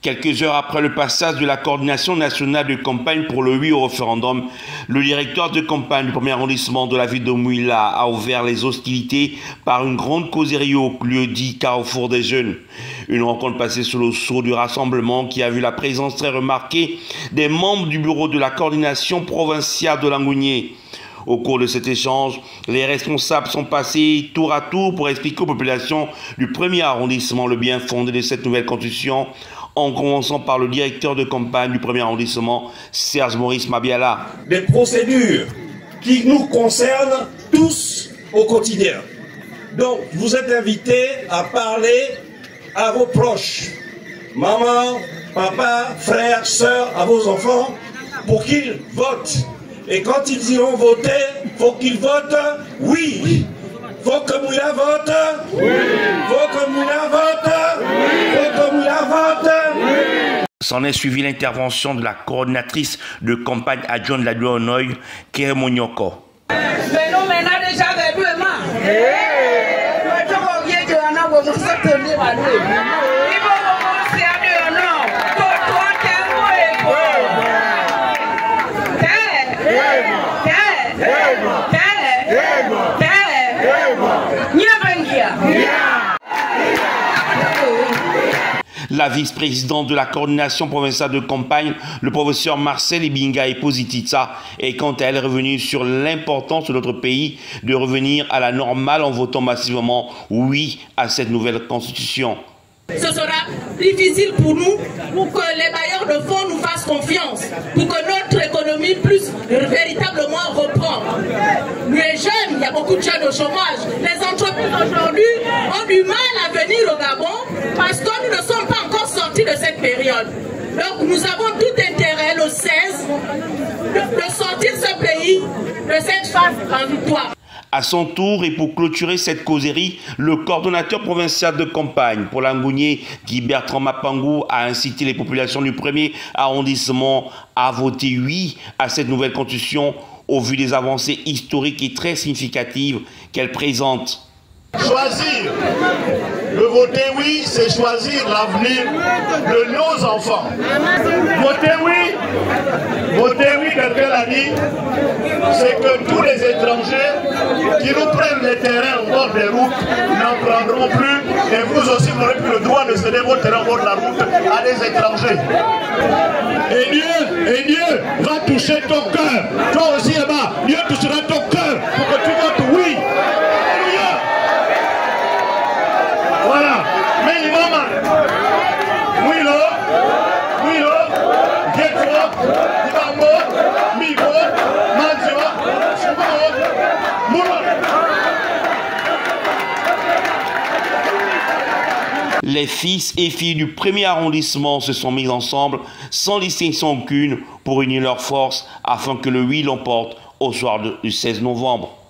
Quelques heures après le passage de la coordination nationale de campagne pour le oui au référendum, le directeur de campagne du premier arrondissement de la ville de Mouila a ouvert les hostilités par une grande causerie au lieu dit Carrefour des Jeunes. Une rencontre passée sous le sceau du rassemblement qui a vu la présence très remarquée des membres du bureau de la coordination provinciale de Langounié. Au cours de cet échange, les responsables sont passés tour à tour pour expliquer aux populations du premier arrondissement le bien fondé de cette nouvelle constitution, en commençant par le directeur de campagne du premier arrondissement, Serge Maurice Mabiala. Des procédures qui nous concernent tous au quotidien. Donc, vous êtes invités à parler à vos proches, maman, papa, frère, sœur, à vos enfants, pour qu'ils votent. Et quand ils iront voter, il faut qu'ils votent oui. Faut que Mouila vote. Oui. Faut que Mouila vote. Oui. Faut que Mouila vote. Oui. S'en est suivi l'intervention de la coordinatrice de campagne adjointe de la Douanoï, Kéré Monyoko. Mais nous maintenant déjà La vice-présidente de la coordination provinciale de campagne, le professeur Marcel Ibinga Eposititsa, est quant à elle revenue sur l'importance de notre pays de revenir à la normale en votant massivement oui à cette nouvelle constitution. Ce sera difficile pour nous, pour que les bailleurs de fonds nous fassent confiance, pour que notre économie puisse véritablement reprendre. Les jeunes, il y a beaucoup de jeunes au chômage. Les entreprises aujourd'hui ont du mal à venir au Gabon parce que nous ne sommes pas encore sortis de cette période. Donc nous avons tout intérêt, le 16, de sortir ce pays de cette phase transitoire. À son tour, et pour clôturer cette causerie, le coordonnateur provincial de campagne pour Langounié, Guy Bertrand Mapangou, a incité les populations du premier arrondissement à voter oui à cette nouvelle constitution au vu des avancées historiques et très significatives qu'elle présente. Choisir le voter oui, c'est choisir l'avenir de nos enfants. Voter oui, quelqu'un l'a dit, c'est que tous les étrangers qui nous prennent les terrains au bord des routes n'en prendront plus, et vous aussi vous n'aurez plus le droit de céder votre terrain au bord de la route à des étrangers. Et Dieu va toucher ton cœur. Toi aussi là-bas, Dieu touchera ton cœur pour que tu votes oui. Voilà, mais il va Les fils et filles du premier arrondissement se sont mis ensemble sans distinction aucune pour unir leurs forces afin que le oui l'emporte au soir du 16 novembre.